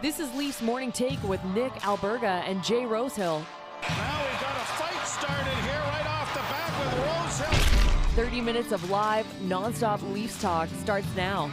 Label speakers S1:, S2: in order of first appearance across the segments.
S1: This is Leafs Morning Take with Nick Alberga and Jay Rosehill.
S2: Now we've got a fight started here right off the bat with Rosehill.
S1: 30 minutes of live, nonstop Leafs talk starts now.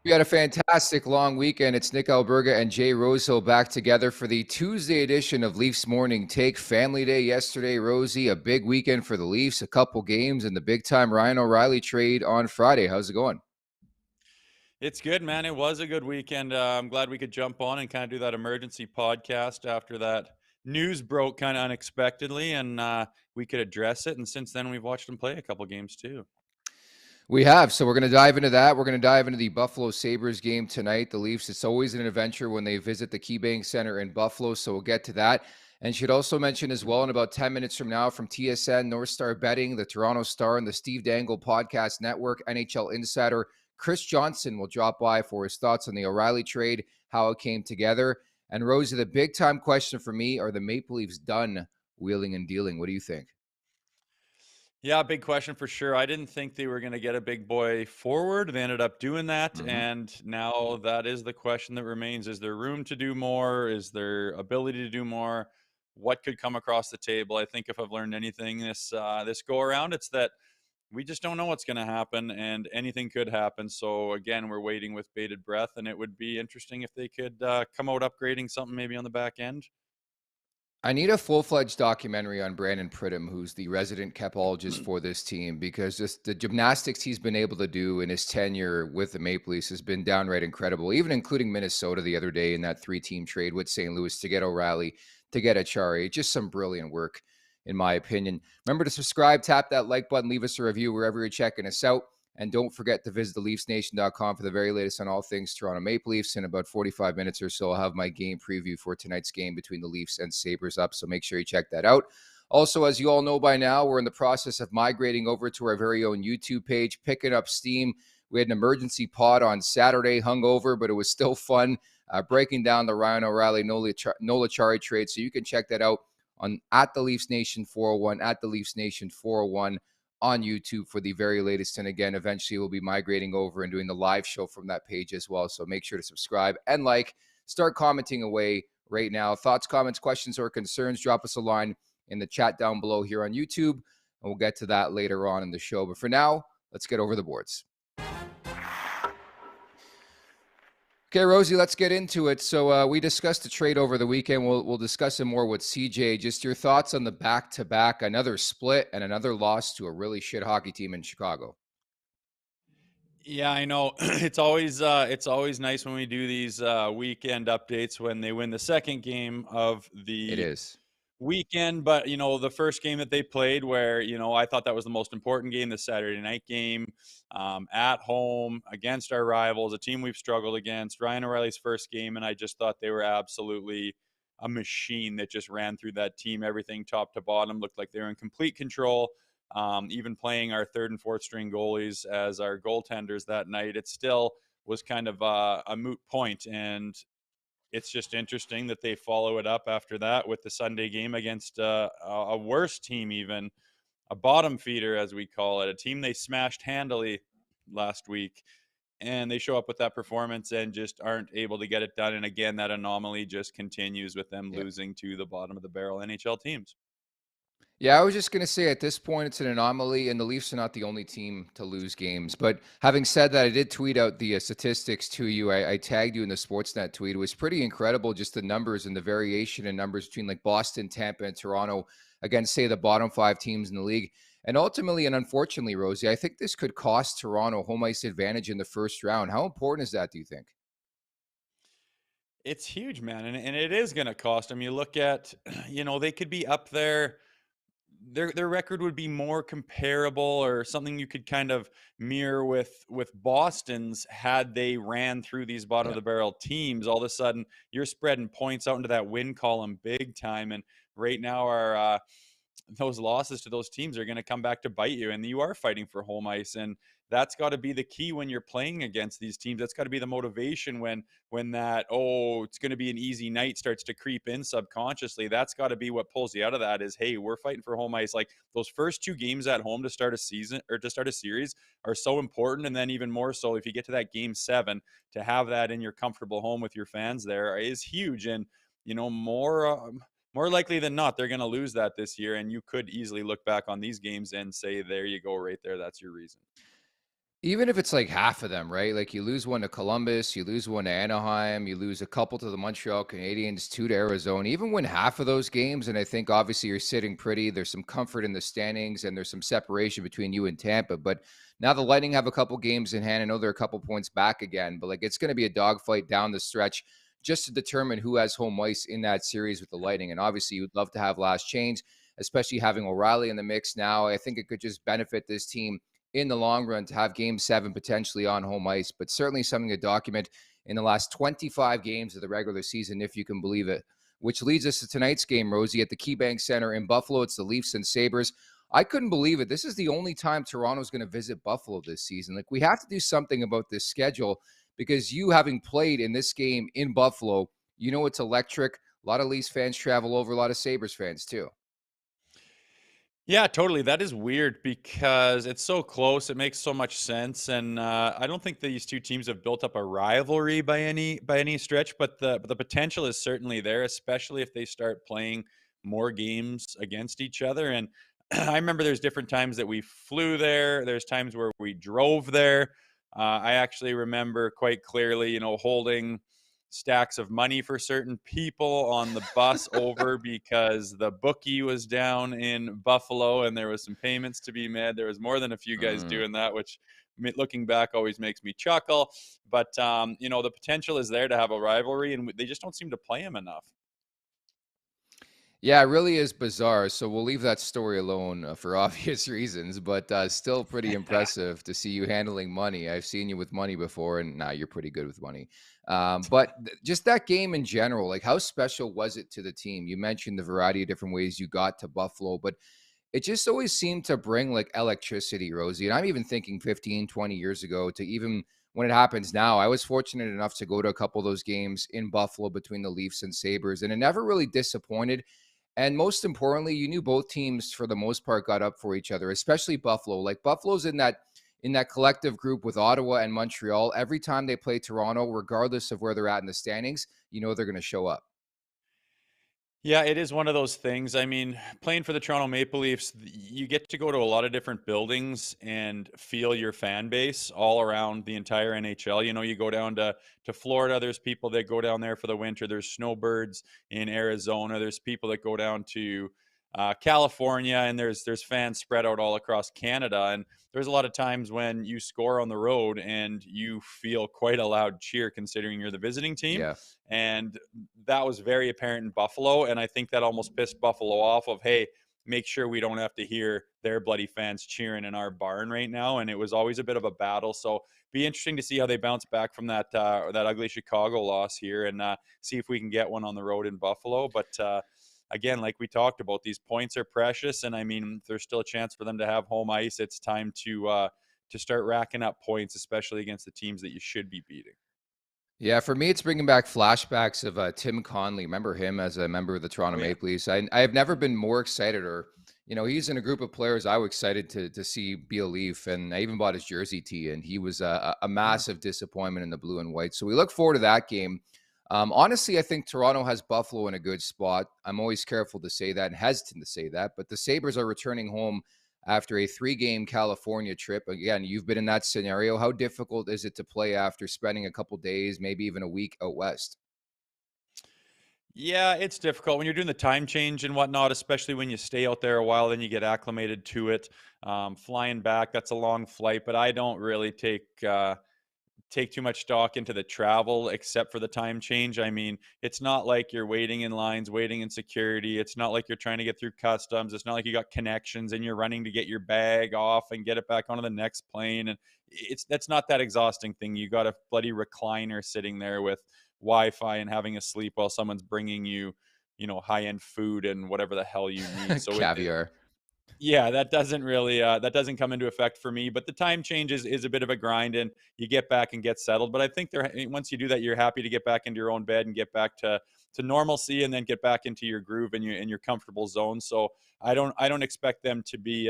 S3: We had a fantastic long weekend. It's Nick Alberga and Jay Rosehill back together for the Tuesday edition of Leafs Morning Take. Family Day yesterday, Rosie. A big weekend for the Leafs, a couple games, and the big-time Ryan O'Reilly trade on Friday. How's it going?
S4: It's good, man. It was a good weekend. I'm glad we could jump on and kind of do that emergency podcast after that news broke kind of unexpectedly, and we could address it. And since then, we've watched them play a couple games too.
S3: We have, so we're going to dive into that. We're going to dive into the Buffalo Sabres game tonight. The Leafs, it's always an adventure when they visit the KeyBank Center in Buffalo, so we'll get to that. And should also mention as well, in about 10 minutes from now, from TSN, North Star Betting, the Toronto Star, and the Steve Dangle Podcast Network, NHL Insider Chris Johnston will drop by for his thoughts on the O'Reilly trade, how it came together. And Rosie, the big-time question for me, are the Maple Leafs done wheeling and dealing? What do you think?
S4: Yeah, big question for sure. I didn't think they were going to get a big boy forward. They ended up doing that. And now that is the question that remains. Is there room to do more? Is there ability to do more? What could come across the table? I think if I've learned anything this go around, it's that we just don't know what's going to happen, and anything could happen. So again, we're waiting with bated breath, and it would be interesting if they could come out upgrading something maybe on the back end.
S3: I need a full-fledged documentary on Brandon Pridham, who's the resident capologist for this team, because just the gymnastics he's been able to do in his tenure with the Maple Leafs has been downright incredible, even including Minnesota the other day in that three-team trade with St. Louis to get O'Reilly, to get Achari. Just some brilliant work, in my opinion. Remember to subscribe, tap that like button, leave us a review wherever you're checking us out. And don't forget to visit theleafsnation.com for the very latest on all things Toronto Maple Leafs. In about 45 minutes or so, I'll have my game preview for tonight's game between the Leafs and Sabres up, so make sure you check that out. Also, as you all know by now, we're in the process of migrating over to our very own YouTube page, picking up steam. We had an emergency pod on Saturday, hungover, but it was still fun, breaking down the Ryan O'Reilly, Nola Achari trade, so you can check that out on at the Leafs Nation 401, at the Leafs Nation 401. On YouTube for the very latest. And again, eventually we'll be migrating over and doing the live show from that page as well. So make sure to subscribe and start commenting away right now. Thoughts, comments, questions, or concerns, drop us a line in the chat down below here on YouTube. And we'll get to that later on in the show. But for now, let's get over the boards. Okay, Rosie, let's get into it. So we discussed the trade over the weekend. We'll discuss it more with CJ. Just your thoughts on the back-to-back, another split and another loss to a really shit hockey team in Chicago.
S4: Yeah, I know. It's always nice when we do these weekend updates when they win the second game of the weekend. But, the first game that they played where, I thought that was the most important game, the Saturday night game at home against our rivals, a team we've struggled against, Ryan O'Reilly's first game. And I just thought they were absolutely a machine that just ran through that team. Everything top to bottom looked like they were in complete control. Even playing our third and fourth string goalies as our goaltenders that night, it still was kind of a moot point. And it's just interesting that they follow it up after that with the Sunday game against a worse team, even a bottom feeder, as we call it, a team they smashed handily last week. And they show up with that performance and just aren't able to get it done. And again, that anomaly just continues with them losing to the bottom of the barrel NHL teams.
S3: Yeah, I was just going to say at this point, it's an anomaly, and the Leafs are not the only team to lose games. But having said that, I did tweet out the statistics to you. I tagged you in the Sportsnet tweet. It was pretty incredible, just the numbers and the variation in numbers between like Boston, Tampa, and Toronto against, say, the bottom five teams in the league. And ultimately, and unfortunately, Rosie, I think this could cost Toronto home ice advantage in the first round. How important is that, do you think?
S4: It's huge, man. And it is going to cost them. You look at, they could be up there. Their record would be more comparable or something you could kind of mirror with Boston's had they ran through these bottom of the barrel teams. All of a sudden, you're spreading points out into that win column big time. And right now, those losses to those teams are going to come back to bite you. And you are fighting for home ice. And that's got to be the key when you're playing against these teams. That's got to be the motivation when that, oh, it's going to be an easy night starts to creep in subconsciously. That's got to be what pulls you out of that is, hey, we're fighting for home ice. Like those first 2 games at home to start a season or to start a series are so important. And then even more so if you get to that game 7, to have that in your comfortable home with your fans there is huge. And, more likely than not, they're going to lose that this year. And you could easily look back on these games and say, there you go, right there. That's your reason.
S3: Even if it's like half of them, right? Like you lose one to Columbus, you lose one to Anaheim, you lose a couple to the Montreal Canadiens, 2 to Arizona. Even win half of those games, and I think obviously you're sitting pretty. There's some comfort in the standings, and there's some separation between you and Tampa. But now the Lightning have a couple games in hand. I know they're a couple points back again, but like it's going to be a dogfight down the stretch just to determine who has home ice in that series with the Lightning. And obviously, you'd love to have last change, especially having O'Reilly in the mix now. I think it could just benefit this team in the long run to have game 7 potentially on home ice, but certainly something to document in the last 25 games of the regular season, if you can believe it. Which leads us to tonight's game, Rosie, at the KeyBank Center in Buffalo. It's the Leafs and Sabres. I couldn't believe it. This is the only time Toronto's going to visit Buffalo this season. Like, we have to do something about this schedule because you, having played in this game in Buffalo, you know it's electric. A lot of Leafs fans travel over, a lot of Sabres fans too.
S4: Yeah, totally. That is weird because it's so close. It makes so much sense, and I don't think these two teams have built up a rivalry by any stretch. But the potential is certainly there, especially if they start playing more games against each other. And I remember there's different times that we flew there. There's times where we drove there. I actually remember quite clearly, holding stacks of money for certain people on the bus over because the bookie was down in Buffalo and there was some payments to be made. There was more than a few guys doing that, which looking back always makes me chuckle. But, the potential is there to have a rivalry, and they just don't seem to play him enough.
S3: Yeah, it really is bizarre. So we'll leave that story alone for obvious reasons, but still pretty impressive to see you handling money. I've seen you with money before, and now you're pretty good with money. Just that game in general, like how special was it to the team? You mentioned the variety of different ways you got to Buffalo, but it just always seemed to bring like electricity, Rosie. And I'm even thinking 15, 20 years ago to even when it happens now. I was fortunate enough to go to a couple of those games in Buffalo between the Leafs and Sabres, and it never really disappointed. And most importantly, you knew both teams for the most part got up for each other, especially Buffalo. Like Buffalo's in that collective group with Ottawa and Montreal. Every time they play Toronto, regardless of where they're at in the standings, you know they're going to show up.
S4: Yeah, it is one of those things. I mean, playing for the Toronto Maple Leafs, you get to go to a lot of different buildings and feel your fan base all around the entire NHL. You go down to Florida, there's people that go down there for the winter. There's snowbirds in Arizona. There's people that go down to California, and there's fans spread out all across Canada. And there's a lot of times when you score on the road and you feel quite a loud cheer considering you're the visiting team.
S3: Yeah.
S4: And that was very apparent in Buffalo. And I think that almost pissed Buffalo off of, hey, make sure we don't have to hear their bloody fans cheering in our barn right now. And it was always a bit of a battle. So be interesting to see how they bounce back from that ugly Chicago loss here, and see if we can get one on the road in Buffalo. But again, like we talked about, these points are precious. And I mean, there's still a chance for them to have home ice. It's time to start racking up points, especially against the teams that you should be beating.
S3: Yeah, for me, it's bringing back flashbacks of Tim Connolly. Remember him as a member of the Toronto
S4: Oh, yeah.
S3: Maple Leafs? I have never been more excited, or he's in a group of players I was excited to see be a Leaf, and I even bought his jersey tee, and he was a massive disappointment in the blue and white. So we look forward to that game. Honestly, I think Toronto has Buffalo in a good spot. I'm always careful to say that and hesitant to say that, but the Sabres are returning home after a 3-game California trip. Again, you've been in that scenario. How difficult is it to play after spending a couple days, maybe even a week out west?
S4: Yeah, it's difficult when you're doing the time change and whatnot, especially when you stay out there a while, then you get acclimated to it. Flying back, that's a long flight, but I don't really take too much stock into the travel except for the time change. I mean, it's not like you're waiting in lines, waiting in security. It's not like you're trying to get through customs. It's not like you got connections and you're running to get your bag off and get it back onto the next plane. And that's not that exhausting thing. You got a bloody recliner sitting there with Wi-Fi and having a sleep while someone's bringing you, high-end food and whatever the hell you need. So
S3: Caviar.
S4: Yeah, that doesn't really that doesn't come into effect for me. But the time change is a bit of a grind, and you get back and get settled. But I think once you do that, you're happy to get back into your own bed and get back to normalcy, and then get back into your groove and your comfortable zone. So I don't expect them to be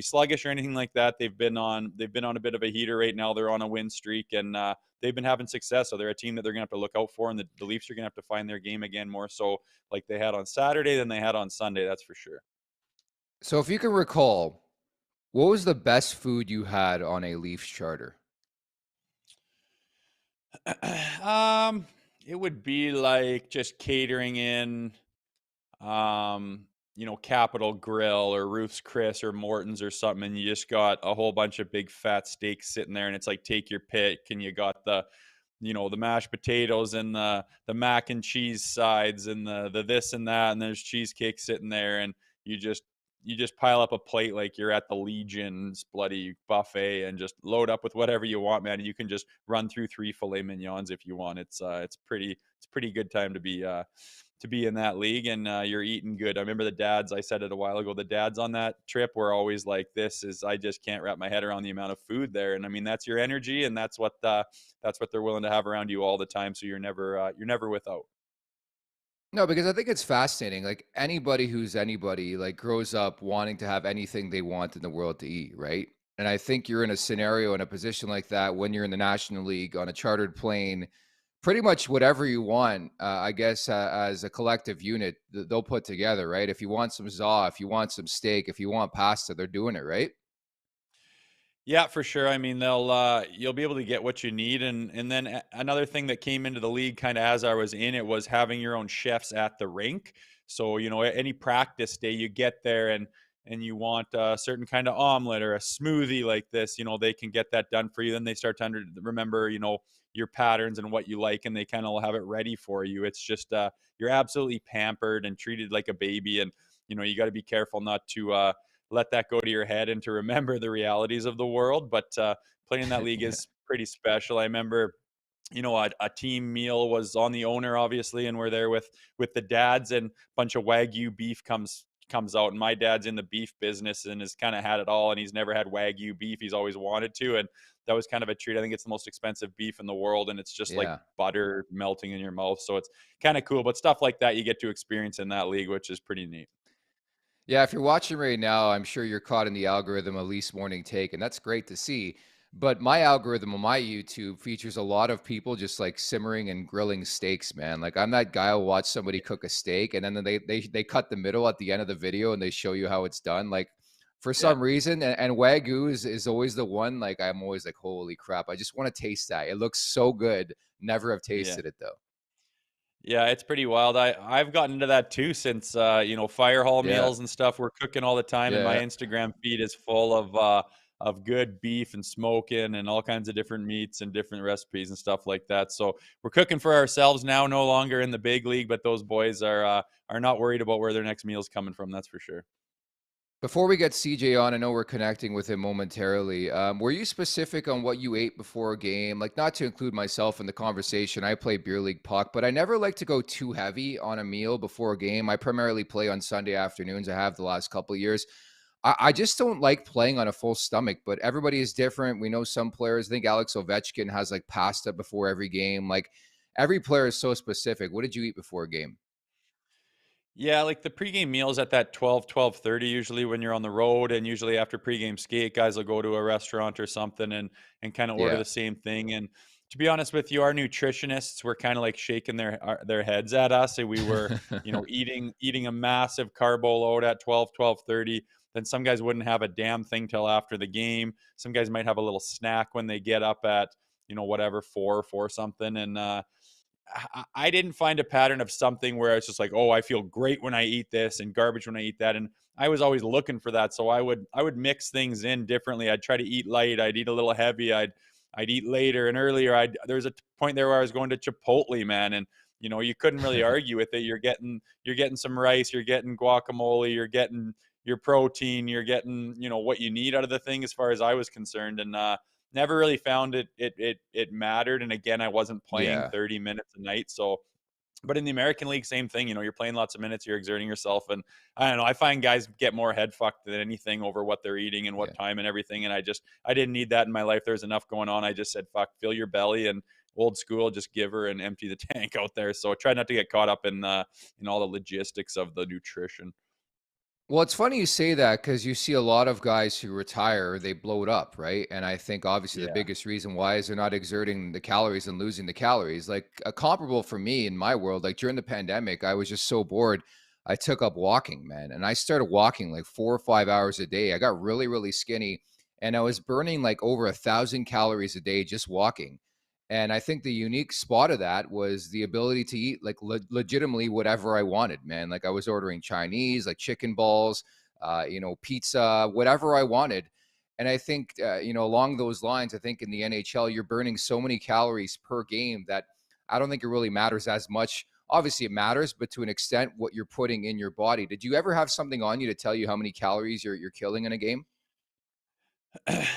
S4: sluggish or anything like that. They've been on a bit of a heater right now. They're on a win streak, and they've been having success. So they're a team that they're gonna have to look out for, and the Leafs are gonna have to find their game again more so like they had on Saturday than they had on Sunday. That's for sure.
S3: So if you can recall, what was the best food you had on a Leafs charter?
S4: um, it would be like just catering in, Capital Grill or Ruth's Chris or Morton's or something, and you just got a whole bunch of big fat steaks sitting there, and it's like take your pick, and you got the mashed potatoes and the mac and cheese sides and the this and that, and there's cheesecake sitting there, and you just pile up a plate like you're at the Legion's bloody buffet and just load up with whatever you want, man. And you can just run through 3 filet mignons if you want. It's pretty good time to be in that league, and you're eating good. I remember the dads. I said it a while ago. The dads on that trip were always like, "This is I just can't wrap my head around the amount of food there." And I mean, that's your energy, and that's what they're willing to have around you all the time. So you're never without.
S3: No, because I think it's fascinating. Like anybody who's anybody, like grows up wanting to have anything they want in the world to eat, right? And I think you're in a scenario in a position like that when you're in the National League on a chartered plane, pretty much whatever you want, I guess, as a collective unit, they'll put together, right? If you want some za, if you want some steak, if you want pasta, they're doing it, right?
S4: Yeah, for sure. I mean, you'll be able to get what you need, and then another thing that came into the league kind of as I was in it was having your own chefs at the rink. So any practice day you get there and you want a certain kind of omelet or a smoothie like this, they can get that done for you. Then they start to remember, your patterns and what you like, and they kind of have it ready for you. It's just you're absolutely pampered and treated like a baby, and you got to be careful not to let that go to your head and to remember the realities of the world. But playing in that league
S3: Yeah.
S4: is pretty special. I remember, a team meal was on the owner, obviously, and we're there with the dads, and a bunch of Wagyu beef comes out, and my dad's in the beef business and has kind of had it all, and he's never had Wagyu beef. He's always wanted to, and that was kind of a treat. I think it's the most expensive beef in the world, and it's just like
S3: Yeah.
S4: butter melting in your mouth. So it's kind of cool. But stuff like that you get to experience in that league, which is pretty neat.
S3: Yeah, if you're watching right now, I'm sure you're caught in the algorithm of Least Morning Take, and that's great to see. But my algorithm on my YouTube features a lot of people just like simmering and grilling steaks, man. Like I'm that guy who'll watch somebody cook a steak and then they cut the middle at the end of the video and they show you how it's done. Like for
S4: Yeah.
S3: some reason, and Wagyu is always the one, like I'm always like, holy crap, I just want to taste that. It looks so good. Never have
S4: Yeah.
S3: tasted it though.
S4: Yeah, it's pretty wild. I've gotten into that too since fire hall
S3: Yeah.
S4: meals and stuff. We're cooking all the time, and my
S3: Yeah.
S4: Instagram feed is full of good beef and smoking and all kinds of different meats and different recipes and stuff like that. So we're cooking for ourselves now, no longer in the big league, but those boys are not worried about where their next meal's coming from. That's for sure.
S3: Before we get CJ on, I know we're connecting with him momentarily. Were you specific on what you ate before a game? Like, not to include myself in the conversation. I play beer league puck, but I never like to go too heavy on a meal before a game. I primarily play on Sunday afternoons. I have the last couple of years. I just don't like playing on a full stomach, but everybody is different. We know some players. I think Alex Ovechkin has like pasta before every game. Like, every player is so specific. What did you eat before a game?
S4: Yeah, like the pregame meals at that 12:30 usually when you're on the road, and usually after pregame skate, guys will go to a restaurant or something and kind of order
S3: Yeah.
S4: the same thing. And to be honest with you, our nutritionists were kind of like shaking their heads at us, and we were, eating a massive carbo load at 12:30. Then some guys wouldn't have a damn thing till after the game. Some guys might have a little snack when they get up at, whatever, four something. And I didn't find a pattern of something where it's just like, oh, I feel great when I eat this and garbage when I eat that. And I was always looking for that. So I would mix things in differently. I'd try to eat light. I'd eat a little heavy. I'd eat later and earlier. There was a point there where I was going to Chipotle, man, and you couldn't really argue with it. You're getting some rice, you're getting guacamole, you're getting your protein, you're getting what you need out of the thing as far as I was concerned. And never really found it mattered. And again, I wasn't playing
S3: Yeah.
S4: 30 minutes a night, so But in the American League, same thing. You're playing lots of minutes, you're exerting yourself. And I don't know, I find guys get more head fucked than anything over what they're eating and what time and everything. And I didn't need that in my life. There's enough going on. I just said, fuck, fill your belly and old school, just give her and empty the tank out there. So I try not to get caught up in all the logistics of the nutrition.
S3: Well, it's funny you say that because you see a lot of guys who retire, they blow it up, right? And I think obviously the biggest reason why is they're not exerting the calories and losing the calories. Like a comparable for me in my world, like during the pandemic, I was just so bored. I took up walking, man, and I started walking like 4 or 5 hours a day. I got really, really skinny, and I was burning like over 1,000 calories a day just walking. And I think the unique spot of that was the ability to eat like legitimately whatever I wanted, man. Like I was ordering Chinese, like chicken balls, pizza, whatever I wanted. And I think, along those lines, I think in the NHL, you're burning so many calories per game that I don't think it really matters as much. Obviously, it matters, but to an extent, what you're putting in your body. Did you ever have something on you to tell you how many calories you're killing in a game?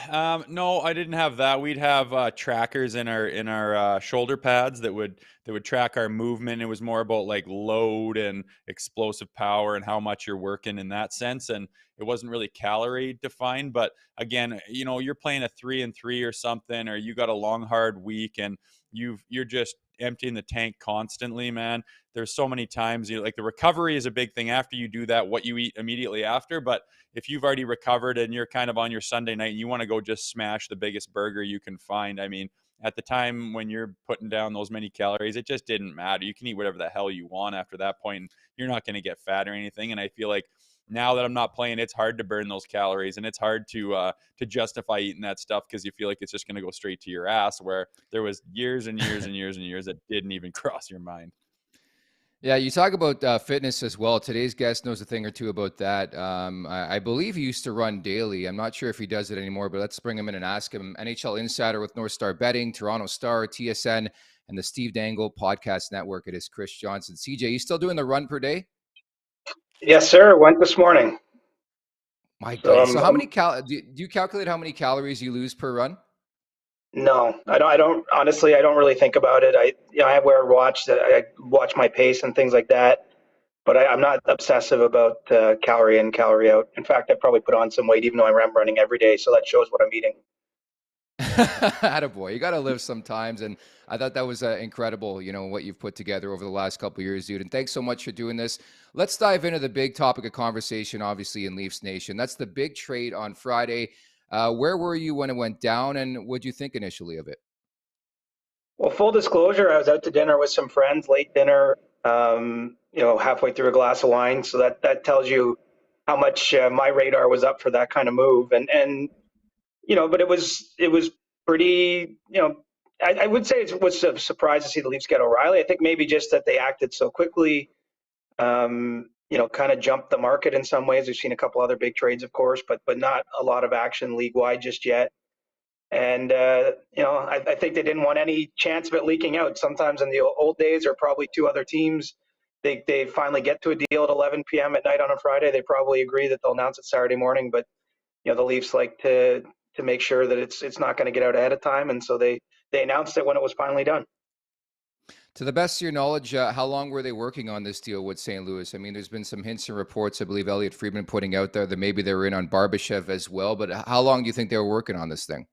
S4: No, I didn't have that. We'd have trackers in our shoulder pads that would track our movement. It was more about like load and explosive power and how much you're working in that sense. And it wasn't really calorie defined. But again, you're playing a 3-3 or something, or you got a long hard week and you're just emptying the tank constantly, man. There's so many times like the recovery is a big thing after you do that, what you eat immediately after. But if you've already recovered and you're kind of on your Sunday night and you want to go just smash the biggest burger you can find, I mean, at the time when you're putting down those many calories, it just didn't matter. You can eat whatever the hell you want after that point, and you're not going to get fat or anything. And I feel like now that I'm not playing, it's hard to burn those calories, and it's hard to justify eating that stuff because you feel like it's just going to go straight to your ass. Where there was years and years and years and years that didn't even cross your mind.
S3: Yeah, you talk about fitness as well. Today's guest knows a thing or two about that. I believe he used to run daily. I'm not sure if he does it anymore, but let's bring him in and ask him. NHL Insider with North Star Betting, Toronto Star, TSN, and the Steve Dangle Podcast Network. It is Chris Johnston. CJ, you still doing the run per day?
S5: Yes, sir. Went this morning.
S3: My God. So how many do you calculate how many calories you lose per run?
S5: No, I don't. Honestly, I don't really think about it. I wear a watch that I watch my pace and things like that. But I'm not obsessive about calorie in, calorie out. In fact, I probably put on some weight even though I'm running every day. So that shows what I'm eating.
S3: Attaboy. You got to live sometimes. And I thought that was incredible, what you've put together over the last couple of years, dude. And thanks so much for doing this. Let's dive into the big topic of conversation, obviously, in Leafs Nation. That's the big trade on Friday. Where were you when it went down, and what did you think initially of it?
S5: Well, full disclosure, I was out to dinner with some friends, late dinner, halfway through a glass of wine. So that tells you how much my radar was up for that kind of move. And but it was pretty, I would say it was a surprise to see the Leafs get O'Reilly. I think maybe just that they acted so quickly, kind of jumped the market in some ways. We've seen a couple other big trades, of course, but not a lot of action league-wide just yet. And, I think they didn't want any chance of it leaking out. Sometimes in the old days, or probably two other teams, they finally get to a deal at 11 p.m. at night on a Friday. They probably agree that they'll announce it Saturday morning, but the Leafs like to make sure that it's not going to get out ahead of time, and so they announced it when it was finally done.
S3: To the best of your knowledge, how long were they working on this deal with St. Louis? I mean, there's been some hints and reports, I believe Elliot Friedman putting out there that maybe they were in on Barbashev as well, but how long do you think they were working on this thing?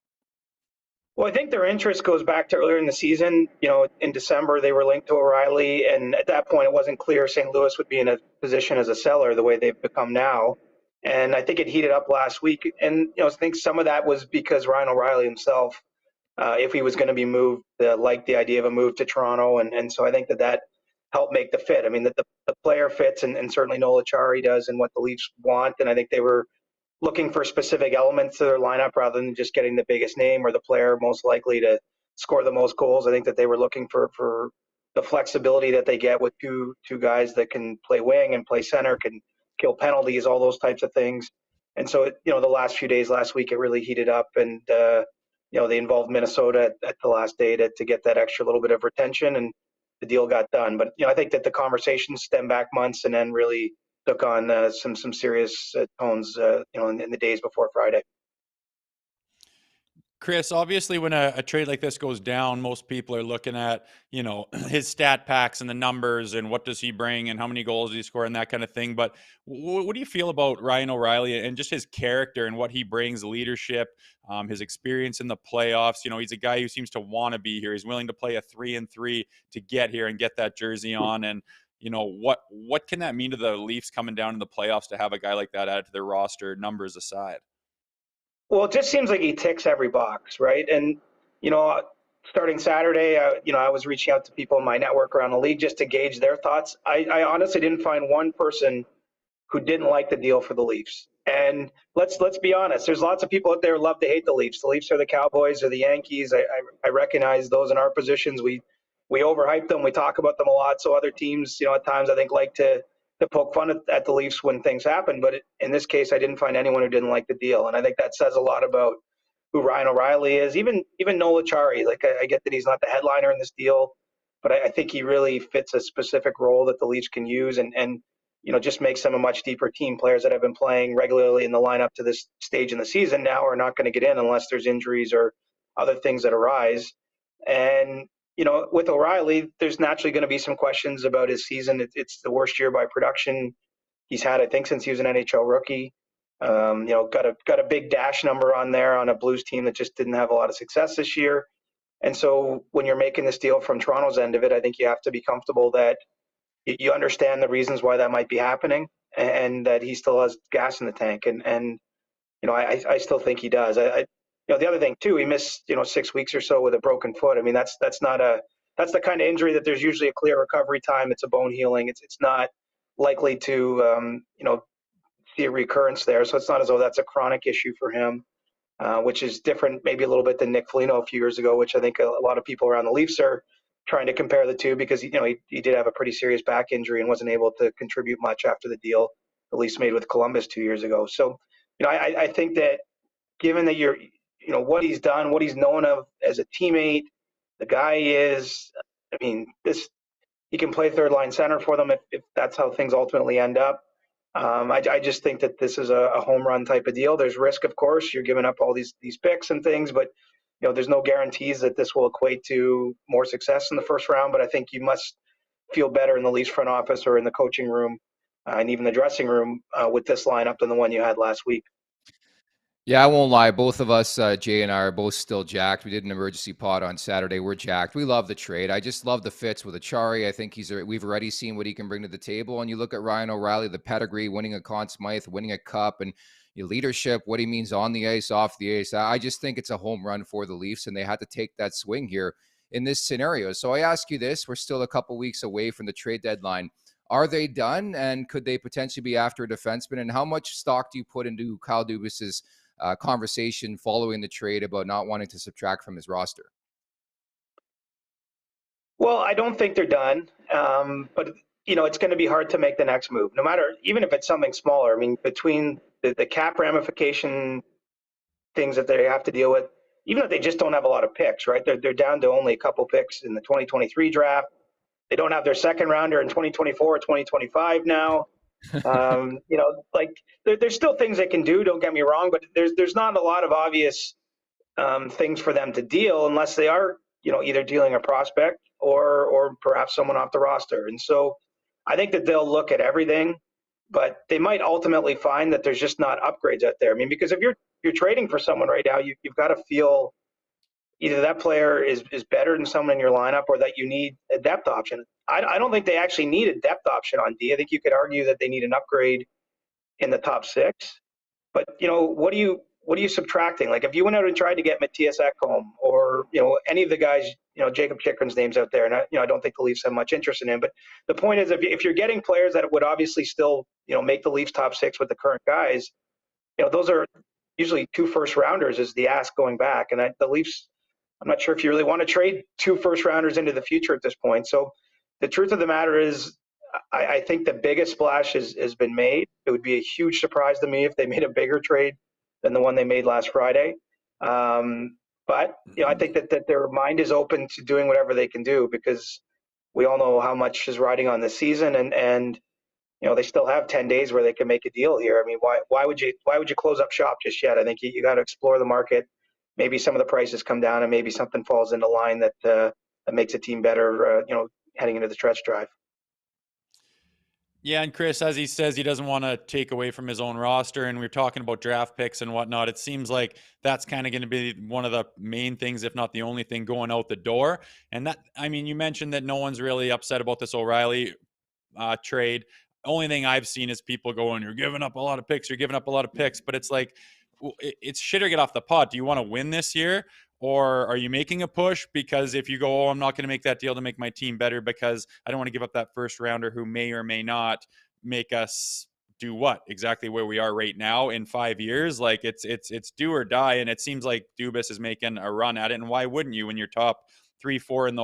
S5: Well, I think their interest goes back to earlier in the season. In December, they were linked to O'Reilly, and at that point, it wasn't clear St. Louis would be in a position as a seller the way they've become now. And I think it heated up last week. And, I think some of that was because Ryan O'Reilly himself, if he was going to be moved, liked the idea of a move to Toronto. And so I think that helped make the fit. I mean, the player fits, and certainly Noel Acciari does, and what the Leafs want. And I think they were looking for specific elements to their lineup rather than just getting the biggest name or the player most likely to score the most goals. I think that they were looking for the flexibility that they get with two guys that can play wing and play center, can kill penalties, all those types of things. And so, the last few days, last week, it really heated up, and, they involved Minnesota at the last day to get that extra little bit of retention, and the deal got done. But, I think that the conversations stem back months and then really took on some serious tones, in the days before Friday.
S4: Chris, obviously when a trade like this goes down, most people are looking at, his stat packs and the numbers and what does he bring and how many goals does he score and that kind of thing. But what do you feel about Ryan O'Reilly and just his character and what he brings, leadership, his experience in the playoffs? He's a guy who seems to want to be here. He's willing to play a 3-3 to get here and get that jersey on. And, what can that mean to the Leafs coming down in the playoffs to have a guy like that added to their roster, numbers aside?
S5: Well, it just seems like he ticks every box, right? And, starting Saturday, I was reaching out to people in my network around the league just to gauge their thoughts. I honestly didn't find one person who didn't like the deal for the Leafs. And let's be honest, there's lots of people out there who love to hate the Leafs. The Leafs are the Cowboys or the Yankees. I recognize those in our positions. We overhype them. We talk about them a lot. So other teams, at times I think like to poke fun at the Leafs when things happen. But in this case, I didn't find anyone who didn't like the deal. And I think that says a lot about who Ryan O'Reilly is. Even Noah Chari, like I get that he's not the headliner in this deal, but I think he really fits a specific role that the Leafs can use and just makes them a much deeper team. Players that have been playing regularly in the lineup to this stage in the season now are not going to get in unless there's injuries or other things that arise. And with O'Reilly, there's naturally going to be some questions about his season. It's the worst year by production he's had, I think, since he was an NHL rookie. Got a big dash number on there on a Blues team that just didn't have a lot of success this year. And so when you're making this deal from Toronto's end of it, I think you have to be comfortable that you understand the reasons why that might be happening and that he still has gas in the tank. And I still think he does. The other thing too, he missed 6 weeks or so with a broken foot. I mean, that's the kind of injury that there's usually a clear recovery time. It's a bone healing. It's not likely to see a recurrence there. So it's not as though that's a chronic issue for him, which is different maybe a little bit than Nick Foligno a few years ago, which I think a lot of people around the Leafs are trying to compare the two because he did have a pretty serious back injury and wasn't able to contribute much after the deal the Leafs made with Columbus 2 years ago. So I think that given that you're what he's done, what he's known of as a teammate, the guy is, he can play third line center for them if that's how things ultimately end up. I just think that this is a home run type of deal. There's risk, of course. You're giving up all these picks and things, but there's no guarantees that this will equate to more success in the first round. But I think you must feel better in the Leafs front office or in the coaching room and even the dressing room with this lineup than the one you had last week.
S3: Yeah, I won't lie. Both of us, Jay and I, are both still jacked. We did an emergency pod on Saturday. We're jacked. We love the trade. I just love the fits with Achari. I think we've already seen what he can bring to the table. And you look at Ryan O'Reilly, the pedigree, winning a Conn Smythe, winning a cup, and your leadership, what he means on the ice, off the ice. I just think it's a home run for the Leafs, and they had to take that swing here in this scenario. So I ask you this. We're still a couple weeks away from the trade deadline. Are they done, and could they potentially be after a defenseman? And how much stock do you put into Kyle Dubas's conversation following the trade about not wanting to subtract from his roster?
S5: Well, I don't think they're done, but it's going to be hard to make the next move, no matter, even if it's something smaller. I mean, between the cap ramification things that they have to deal with, even if they just don't have a lot of picks, right? They're down to only a couple picks in the 2023 draft. They don't have their second rounder in 2024 or 2025 now. There's still things they can do, don't get me wrong, but there's not a lot of obvious things for them to deal unless they are, either dealing a prospect or perhaps someone off the roster. And so I think that they'll look at everything, but they might ultimately find that there's just not upgrades out there. I mean, because if you're trading for someone right now, you've got to feel either that player is better than someone in your lineup or that you need a depth option. I don't think they actually need a depth option on D. I think you could argue that they need an upgrade in the top six. But, what are you subtracting? Like if you went out and tried to get Matthias Ekholm or, any of the guys, Jacob Chikrin's name's out there, and I don't think the Leafs have much interest in him. But the point is, if you're getting players that would obviously still, make the Leafs top six with the current guys, those are usually 2 first rounders is the ask going back. And the Leafs, I'm not sure if you really want to trade 2 first rounders into the future at this point. So the truth of the matter is, I think the biggest splash has been made. It would be a huge surprise to me if they made a bigger trade than the one they made last Friday. But I think that their mind is open to doing whatever they can do because we all know how much is riding on this season, and they still have 10 days where they can make a deal here. I mean, why would you close up shop just yet? I think you got to explore the market, maybe some of the prices come down and maybe something falls into line that makes a team better, heading into the stretch drive.
S4: Yeah, and Chris, as he says, he doesn't want to take away from his own roster, and we're talking about draft picks and whatnot. It seems like that's kind of going to be one of the main things, if not the only thing, going out the door. And that, I mean, you mentioned that no one's really upset about this O'Reilly trade. Only thing I've seen is people going, "You're giving up a lot of picks. You're giving up a lot of picks." But it's like, it's shit or get off the pot. Do you want to win this year? Or are you making a push? Because if you go, I'm not going to make that deal to make my team better because I don't want to give up that first rounder who may or may not make us do what exactly where we are right now in 5 years. Like it's do or die. And it seems like Dubas is making a run at it. And why wouldn't you when you're top 3-4 in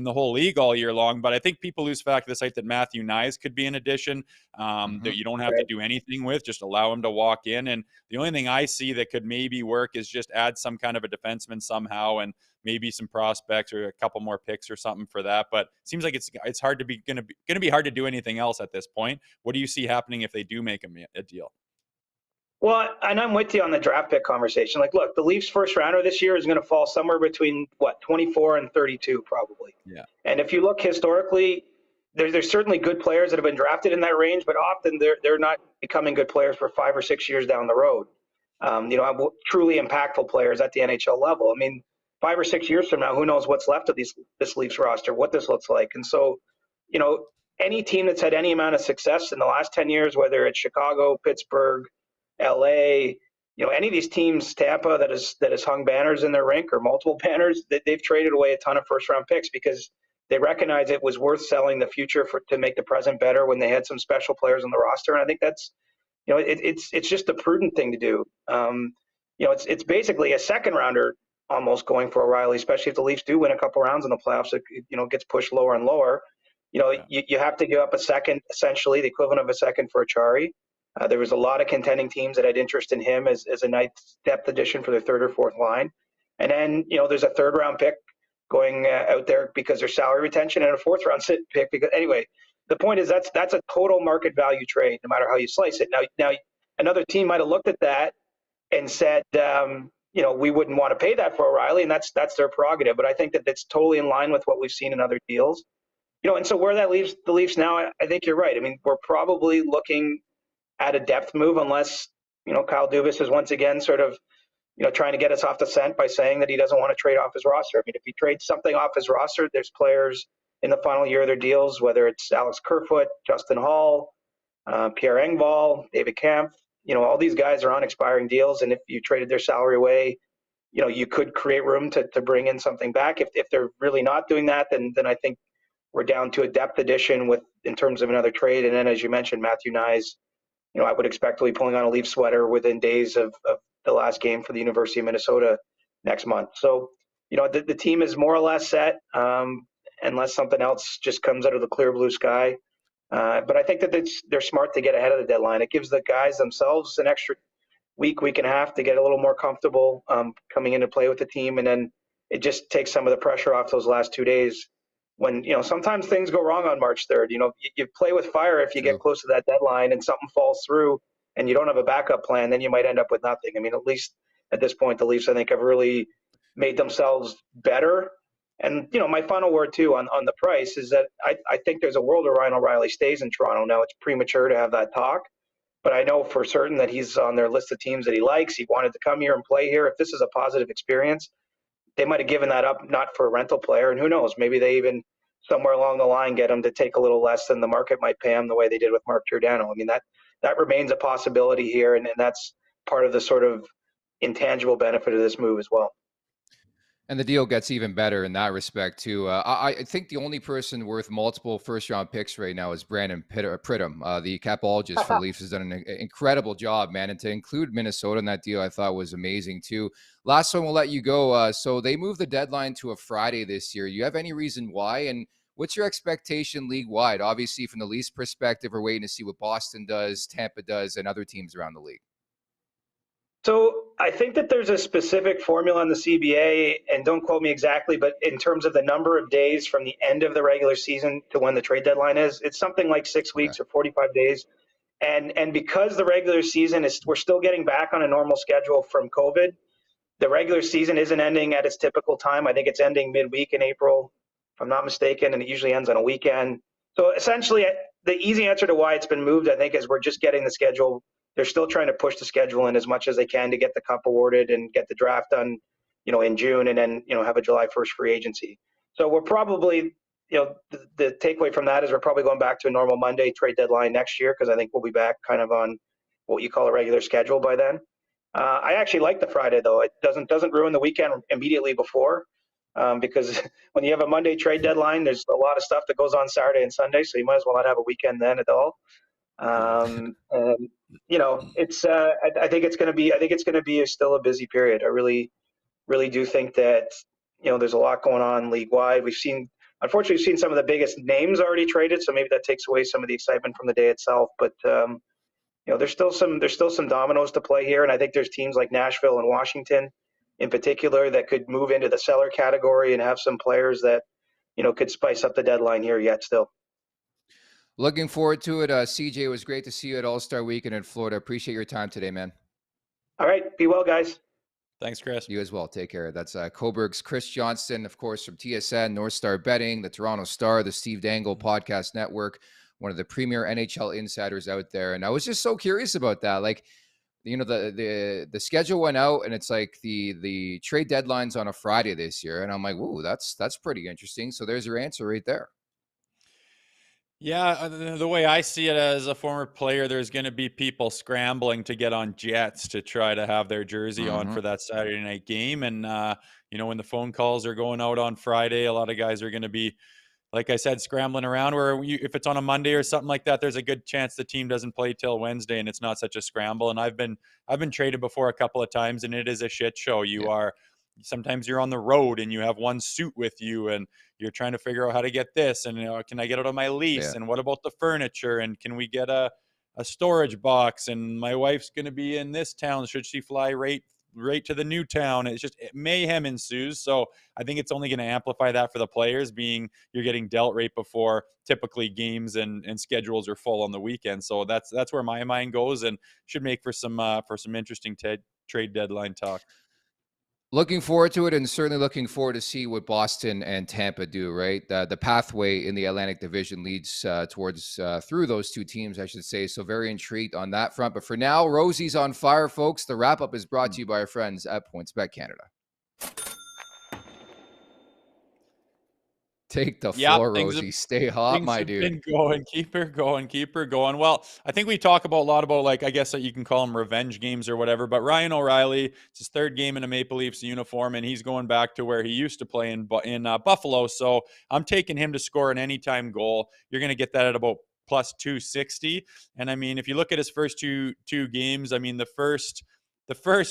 S4: the whole league all year long? But I think people lose fact of the sight that Matthew Nyes could be an addition that you don't have to do anything with, just allow him to walk in. And the only thing I see that could maybe work is just add some kind of a defenseman somehow and maybe some prospects or a couple more picks or something for that. But it seems like it's hard to be going to be hard to do anything else at this point. What do you see happening if they do make a deal?
S5: Well, and I'm with you on the draft pick conversation. Like, look, the Leafs first rounder this year is going to fall somewhere between 24 and 32 probably.
S4: Yeah. And
S5: if you look historically, there's certainly good players that have been drafted in that range, but often they're not becoming good players for 5 or 6 years down the road. Truly impactful players at the NHL level. I mean, 5 or 6 years from now, who knows what's left of this Leafs roster, what this looks like. And so, any team that's had any amount of success in the last 10 years, whether it's Chicago, Pittsburgh, LA, any of these teams, Tampa, that has hung banners in their rink or multiple banners, they've traded away a ton of first round picks because they recognize it was worth selling the future to make the present better when they had some special players on the roster. And I think that's, it's just a prudent thing to do. It's basically a second rounder almost going for O'Reilly, especially if the Leafs do win a couple rounds in the playoffs. It gets pushed lower and lower. You have to give up a second, essentially the equivalent of a second for Achari. There was a lot of contending teams that had interest in him as a nice depth addition for their third or fourth line. And then, there's a third round pick going out there because there's salary retention and a fourth round pick. Because anyway, the point is that's a total market value trade, no matter how you slice it. Now another team might have looked at that and said, we wouldn't want to pay that for O'Reilly, and that's their prerogative. But I think that it's totally in line with what we've seen in other deals. And so where that leaves the Leafs now, I think you're right. I mean, we're probably looking at a depth move unless, Kyle Dubas is once again sort of, trying to get us off the scent by saying that he doesn't want to trade off his roster. I mean, if he trades something off his roster, there's players in the final year of their deals, whether it's Alex Kerfoot, Justin Hall, Pierre Engvall, David Kampf, all these guys are on expiring deals. And if you traded their salary away, you could create room to bring in something back. If they're really not doing that, then I think we're down to a depth addition in terms of another trade. And then, as you mentioned, Matthew Nyes, I would expect to be pulling on a Leaf sweater within days of the last game for the University of Minnesota next month. So, the team is more or less set, unless something else just comes out of the clear blue sky. But I think that they're smart to get ahead of the deadline. It gives the guys themselves an extra week and a half to get a little more comfortable coming in to play with the team. And then it just takes some of the pressure off those last 2 days when, sometimes things go wrong on March 3rd. You play with fire if you get close to that deadline and something falls through and you don't have a backup plan, then you might end up with nothing. I mean, at least at this point, the Leafs, I think, have really made themselves better. And, my final word, too, on the price is that I think there's a world where Ryan O'Reilly stays in Toronto. Now, it's premature to have that talk, but I know for certain that he's on their list of teams that he likes. He wanted to come here and play here. If this is a positive experience, they might have given that up, not for a rental player. And who knows, maybe they even somewhere along the line get him to take a little less than the market might pay him, the way they did with Mark Giordano. I mean, that remains a possibility here. And that's part of the sort of intangible benefit of this move as well.
S3: And the deal gets even better in that respect, too. I think the only person worth multiple first-round picks right now is Brandon Pridham. The capologist for the Leafs has done an incredible job, man. And to include Minnesota in that deal, I thought was amazing, too. Last one, we'll let you go. So they moved the deadline to a Friday this year. You have any reason why? And what's your expectation league-wide? Obviously, from the Leafs perspective, we're waiting to see what Boston does, Tampa does, and other teams around the league.
S5: So I think that there's a specific formula in the CBA, and don't quote me exactly, but in terms of the number of days from the end of the regular season to when the trade deadline is, it's something like 6 weeks or 45 days. And because the regular season we're still getting back on a normal schedule from COVID, the regular season isn't ending at its typical time. I think it's ending midweek in April, if I'm not mistaken, and it usually ends on a weekend. So essentially, the easy answer to why it's been moved, I think, is we're just getting the schedule. They're still trying to push the schedule in as much as they can to get the cup awarded and get the draft done, in June, and then, have a July 1st free agency. So we're probably, the takeaway from that is we're probably going back to a normal Monday trade deadline next year, because I think we'll be back kind of on what you call a regular schedule by then. I actually like the Friday, though. It doesn't ruin the weekend immediately before, because when you have a Monday trade deadline, there's a lot of stuff that goes on Saturday and Sunday, so you might as well not have a weekend then at all. And it's I think it's going to be still a busy period. I really do think that there's a lot going on league wide. Unfortunately, we've seen some of the biggest names already traded, so maybe that takes away some of the excitement from the day itself. But there's still some dominoes to play here, and I think there's teams like Nashville and Washington, in particular, that could move into the seller category and have some players that could spice up the deadline here yet still.
S3: Looking forward to it. CJ, it was great to see you at All-Star Weekend in Florida. Appreciate your time today, man.
S5: All right, be well, guys.
S4: Thanks, Chris.
S3: You as well. Take care. That's Coburg's Chris Johnston, of course, from TSN, North Star Betting, the Toronto Star, the Steve Dangle Podcast Network, one of the premier NHL insiders out there. And I was just so curious about that. Like, the schedule went out, and it's like the trade deadline's on a Friday this year. And I'm like, whoa, that's pretty interesting. So there's your answer right there.
S4: Yeah, the way I see it as a former player, there's going to be people scrambling to get on jets to try to have their jersey on for that Saturday night game. And, when the phone calls are going out on Friday, a lot of guys are going to be, like I said, scrambling around, where if it's on a Monday or something like that, there's a good chance the team doesn't play till Wednesday and it's not such a scramble. And I've been traded before a couple of times, and it is a shit show. Sometimes you're on the road and you have one suit with you, and you're trying to figure out how to get this, and can I get out of my lease, and what about the furniture, and can we get a storage box, and my wife's going to be in this town, should she fly right to the new town? It's just mayhem ensues. So I think it's only going to amplify that for the players, being you're getting dealt right before typically games and schedules are full on the weekend. So that's where my mind goes, and should make for some interesting trade deadline talk.
S3: Looking forward to it, and certainly looking forward to see what Boston and Tampa do, right? The pathway in the Atlantic Division leads towards through those two teams, I should say. So very intrigued on that front. But for now, Rosie's on fire, folks. The wrap-up is brought to you by our friends at PointsBet Canada. Take the floor, Rosie. Stay hot, my dude.
S4: Been going. Keep her going. Well, I think we talk a lot about, like, I guess that you can call them revenge games or whatever, but Ryan O'Reilly, it's his third game in a Maple Leafs uniform, and he's going back to where he used to play in Buffalo. So I'm taking him to score an anytime goal. You're going to get that at about plus 260. And I mean, if you look at his first two games, I mean, the first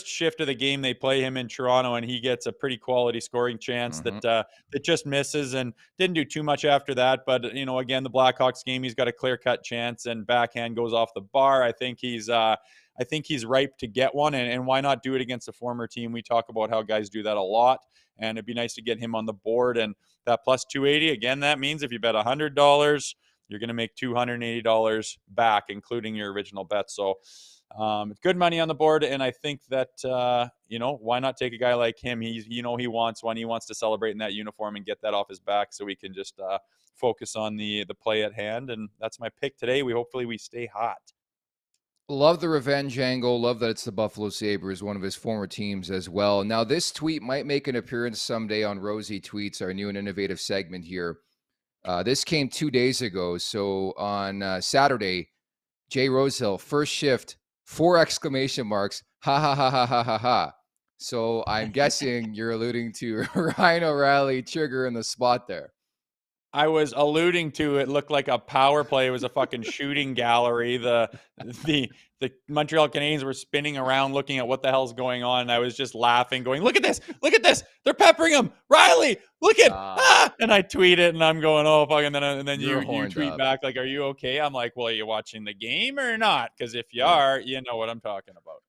S4: shift of the game, they play him in Toronto, and he gets a pretty quality scoring chance that just misses, and didn't do too much after that. But, again, the Blackhawks game, he's got a clear-cut chance, and backhand goes off the bar. I think he's ripe to get one, and why not do it against a former team? We talk about how guys do that a lot, and it'd be nice to get him on the board. And that plus 280, again, that means if you bet $100, you're going to make $280 back, including your original bet. So, good money on the board, and I think that why not take a guy like him? He wants one. He wants to celebrate in that uniform and get that off his back, so we can just focus on the play at hand. And that's my pick today. Hopefully we stay hot.
S3: Love the revenge angle. Love that it's the Buffalo Sabres, one of his former teams as well. Now, this tweet might make an appearance someday on Rosie Tweets, our new and innovative segment here. This came 2 days ago. So on Saturday, Jay Rosehill, first shift, 4 exclamation marks, ha, ha, ha, ha, ha, ha, ha. So I'm guessing you're alluding to Ryan O'Reilly trigger in the spot there.
S4: I was alluding to it looked like a power play. It was a fucking shooting gallery. The Montreal Canadiens were spinning around looking at what the hell's going on. And I was just laughing, going, look at this. They're peppering him. Riley, look at And I tweet it, and I'm going, oh, fuck. And then you tweet back, like, are you okay? I'm like, well, are you watching the game or not? Because if you are, you know what I'm talking about.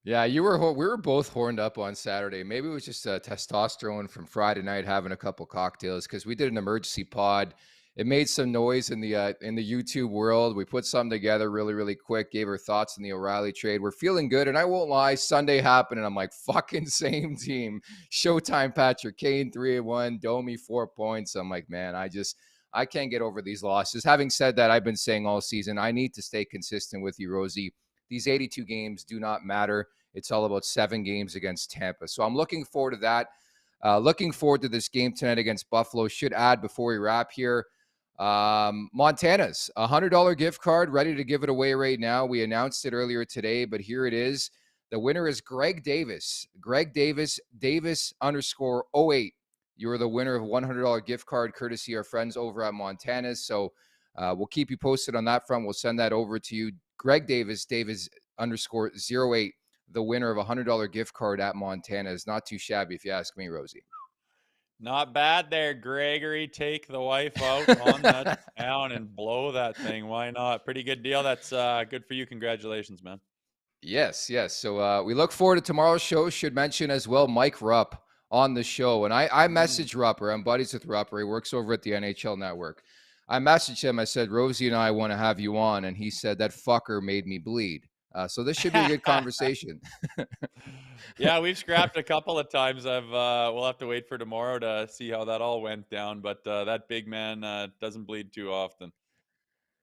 S3: Yeah, we were both horned up on Saturday. Maybe it was just testosterone from Friday night, having a couple cocktails, because we did an emergency pod it made some noise in the YouTube world. We put something together really, really quick, gave our thoughts on the O'Reilly trade. We're feeling good. And I won't lie, Sunday happened and I'm like, fucking same team. Showtime Patrick Kane, 3-1, Domi, 4 points. I'm like, man, I can't get over these losses. Having said that, I've been saying all season, I need to stay consistent with you, Rosie. These 82 games do not matter. It's all about 7 games against Tampa. So I'm looking forward to that. Looking forward to this game tonight against Buffalo. Should add before we wrap here, Montana's $100 gift card, ready to give it away right now. We announced it earlier today, but here it is. The winner is Greg Davis. Greg Davis, Davis_08. You're the winner of a $100 gift card, courtesy our friends over at Montana's. So we'll keep you posted on that front. We'll send that over to you. Greg Davis, Davis_08, the winner of a $100 gift card at Montana's. Not too shabby, if you ask me, Rosie.
S4: Not bad there, Gregory. Take the wife out on the town and blow that thing. Why not? Pretty good deal. That's good for you. Congratulations, man.
S3: Yes. So we look forward to tomorrow's show. Should mention as well Mike Rupp on the show. And I messaged Rupper. I'm buddies with Rupper. He works over at the NHL Network. I messaged him. I said, Rosie and I want to have you on. And he said, that fucker made me bleed. So this should be a good conversation.
S4: Yeah, we've scrapped a couple of times. We'll have to wait for tomorrow to see how that all went down. But that big man doesn't bleed too often.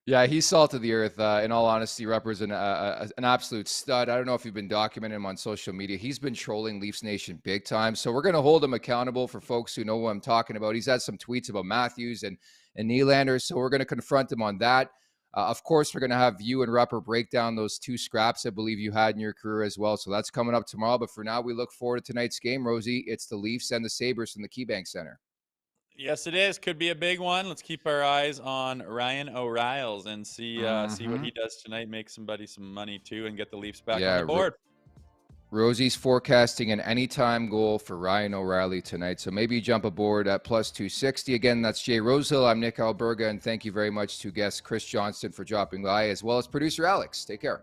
S3: Yeah, he's salt of the earth. In all honesty, Rupper's an absolute stud. I don't know if you've been documenting him on social media. He's been trolling Leafs Nation big time. So we're going to hold him accountable for folks who know what I'm talking about. He's had some tweets about Matthews and Nylander. So we're going to confront him on that. Of course, we're going to have you and Rupper break down those 2 scraps I believe you had in your career as well. So that's coming up tomorrow. But for now, we look forward to tonight's game, Rosie. It's the Leafs and the Sabres from the KeyBank Center.
S4: Yes, it is. Could be a big one. Let's keep our eyes on Ryan O'Reilly and see what he does tonight. Make somebody some money too and get the Leafs back on the board.
S3: Rosie's forecasting an anytime goal for Ryan O'Reilly tonight. So maybe you jump aboard at plus 260. Again, that's Jay Rosehill. I'm Nick Alberga, and thank you very much to guest Chris Johnston for dropping by, as well as producer Alex. Take care.